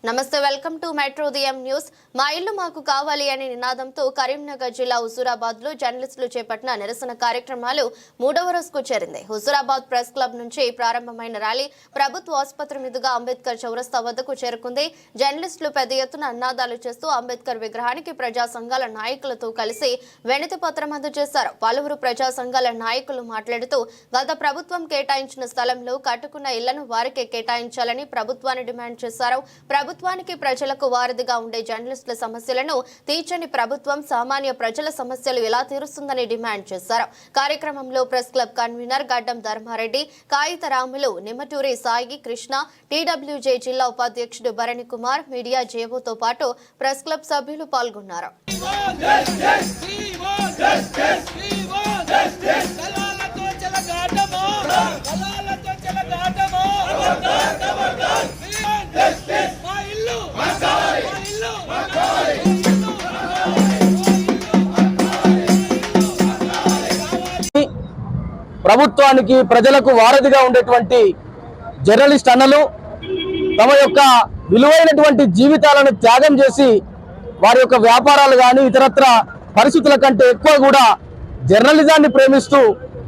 నమస్తే welcome to metro ఉదయం news. మా ఇల్లు మాకు కావాలి అనే నినాదంతో కరీంనగర్ జిల్లా హుజూరాబాద్ లో జర్నలిస్టులు చేపట్టిన నిరసన కార్యక్రమాలు 3వ రోజుకు చేరింది. హుజూరాబాద్ ప్రెస్ క్లబ్ నుంచి ప్రారంభమైన ర్యాలీ ప్రభుత్వ ఆసుపత్రి మీదుగా అంబేద్కర్ చౌరస్తా వద్దకు చేరుకుంది. జర్నలిస్టులు పెద్ద ఎత్తున నినాదాలు చేస్తూ అంబేద్కర్ విగ్రహానికి ప్రజా సంఘాల నాయకులతో కలిసి వినతి పత్రం అందజేశారు. పలువురు ప్రజా సంఘాల నాయకులు మాట్లాడుతూ గత ప్రభుత్వం కేటాయించిన స్థలంలో కట్టుకున్న ఇళ్లను వారికే కేటాయించాలని ప్రభుత్వాన్ని డిమాండ్ చేశారు. ప్రభుత్వానికి ప్రజలకు వారధిగా ఉండే జర్నలిస్టుల సమస్యలను తీర్చని ప్రభుత్వం సామాన్య ప్రజల సమస్యలు ఎలా తీరుస్తుందని డిమాండ్ చేశారు. కార్యక్రమంలో ప్రెస్ క్లబ్ కన్వీనర్ గడ్డం ధర్మారెడ్డి, కాగిత రాములు, నిమ్మటూరి సాయి కృష్ణ, టీడబ్ల్యూజే జిల్లా ఉపాధ్యక్షుడు భరణి కుమార్, మీడియా జేవోతో పాటు ప్రెస్ క్లబ్ సభ్యులు పాల్గొన్నారు. ప్రభుత్వానికి ప్రజలకు వారధిగా ఉండేటువంటి జర్నలిస్ట్ అన్నలు తమ యొక్క విలువైనటువంటి జీవితాలను త్యాగం చేసి వారి యొక్క వ్యాపారాలు కానీ ఇతరత్ర పరిస్థితుల కంటే ఎక్కువ కూడా జర్నలిజాన్ని ప్రేమిస్తూ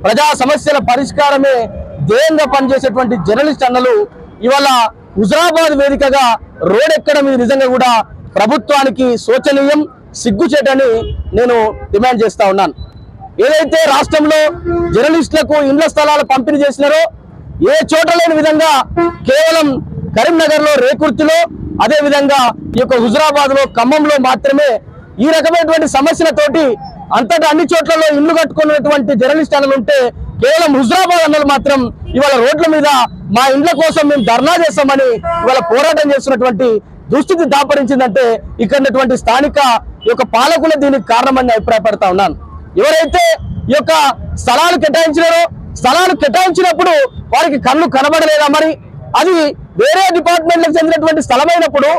ప్రజా సమస్యల పరిష్కారమే ధ్యేయంగా పనిచేసేటువంటి జర్నలిస్ట్ అన్నలు ఇవాళ హుజూరాబాద్ వేదికగా రోడ్ ఎక్కడం ఇది నిజంగా కూడా ప్రభుత్వానికి శోచనీయం, సిగ్గుచేటని నేను డిమాండ్ చేస్తా ఉన్నాను. ఏదైతే రాష్ట్రంలో జర్నలిస్టులకు ఇండ్ల స్థలాలు పంపిణీ చేసినారో ఏ చోట లేని విధంగా కేవలం కరీంనగర్ లో, రేకుర్తిలో, అదే విధంగా ఈ యొక్క హుజూరాబాద్ లో, ఖమ్మంలో మాత్రమే ఈ రకమైనటువంటి సమస్యలతోటి అంతటా అన్ని చోట్లలో ఇల్లు కట్టుకున్నటువంటి జర్నలిస్ట్ అన్నలు ఉంటే కేవలం హుజూరాబాద్ అన్నలు మాత్రం ఇవాళ రోడ్ల మీద మా ఇండ్ల కోసం మేము ధర్నా చేస్తామని ఇవాళ పోరాటం చేస్తున్నటువంటి దుస్థితి దాపరించిందంటే ఇక్కడ స్థానిక ఈ యొక్క పాలకులు దీనికి కారణమని అభిప్రాయపడతా ఉన్నాను. ఎవరైతే ఈ యొక్క స్థలాలు కేటాయించినారో స్థలాలు కేటాయించినప్పుడు వారికి కళ్ళు కనబడలేదా? మరి అది వేరే డిపార్ట్మెంట్లకు చెందినటువంటి స్థలమైనప్పుడు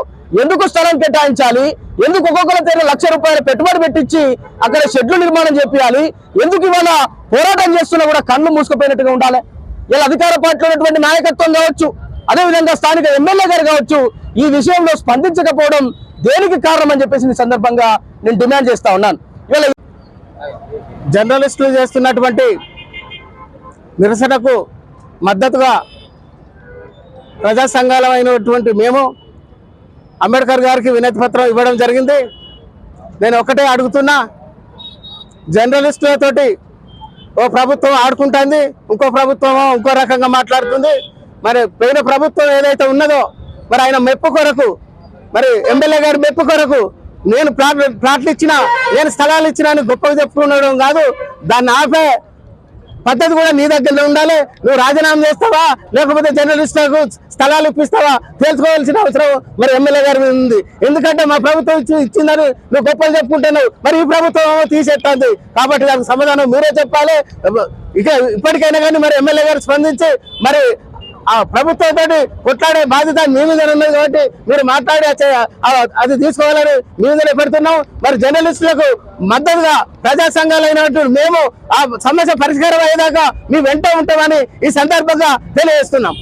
ఎందుకు స్థలం కేటాయించాలి? ఎందుకు ఒక్కొక్కరి దగ్గర ₹1,00,000 పెట్టుబడి పెట్టించి అక్కడ షెడ్లు నిర్మాణం చేయాలి? ఎందుకు ఇవాళ పోరాటం చేస్తున్నా కూడా కళ్ళు మూసుకుపోయినట్టుగా ఉండాలి? ఇలా అధికార పార్టీలో ఉన్నటువంటి నాయకత్వం కావచ్చు, అదేవిధంగా స్థానిక ఎమ్మెల్యే గారు కావచ్చు, ఈ విషయంలో స్పందించకపోవడం దేనికి కారణం అని చెప్పేసి ఈ సందర్భంగా నేను డిమాండ్ చేస్తా ఉన్నాను. ఇవాళ జర్నలిస్టులు చేస్తున్నటువంటి నిరసనకు మద్దతుగా ప్రజా సంఘాలమైనటువంటి మేము అంబేద్కర్ గారికి వినతి పత్రం ఇవ్వడం జరిగింది. నేను ఒకటే అడుగుతున్నా, జర్నలిస్టులతోటి ఓ ప్రభుత్వం ఆడుకుంటుంది, ఇంకో ప్రభుత్వం ఇంకో రకంగా మాట్లాడుతుంది. మరి పోయిన ప్రభుత్వం ఏదైతే ఉన్నదో మరి ఆయన మెప్పు కొరకు, మరి ఎమ్మెల్యే గారి మెప్పు కొరకు నేను ప్లాట్లు ఇచ్చినా, నేను స్థలాలు ఇచ్చినా అని గొప్పగా చెప్పుకునడం కాదు, దాన్ని ఆపే పద్ధతి కూడా నీ దగ్గరలో ఉండాలి. నువ్వు రాజీనామా చేస్తావా లేకపోతే జర్నలిస్టులకు స్థలాలు ఇప్పిస్తావా తెలుసుకోవాల్సిన అవసరం మరి ఎమ్మెల్యే గారి మీద ఉంది. ఎందుకంటే మా ప్రభుత్వం ఇచ్చిందని నువ్వు గొప్పలు చెప్పుకుంటున్నావు, మరి ఈ ప్రభుత్వం తీసేస్తుంది. కాబట్టి దానికి సమాధానం మీరే చెప్పాలి. ఇక ఇప్పటికైనా కానీ మరి ఎమ్మెల్యే గారు స్పందించి మరి ఆ ప్రభుత్వంతో కొట్లాడే బాధ్యత మీ మీద ఉన్నది కాబట్టి మీరు మాట్లాడి అది తీసుకోవాలని మీ మీదనే పెడుతున్నాం. మరి జర్నలిస్టులకు మద్దతుగా ప్రజా సంఘాలైనటువంటి మేము ఆ సమస్య పరిష్కారం అయ్యేదాకా మీ వెంట ఉంటామని ఈ సందర్భంగా తెలియజేస్తున్నాం.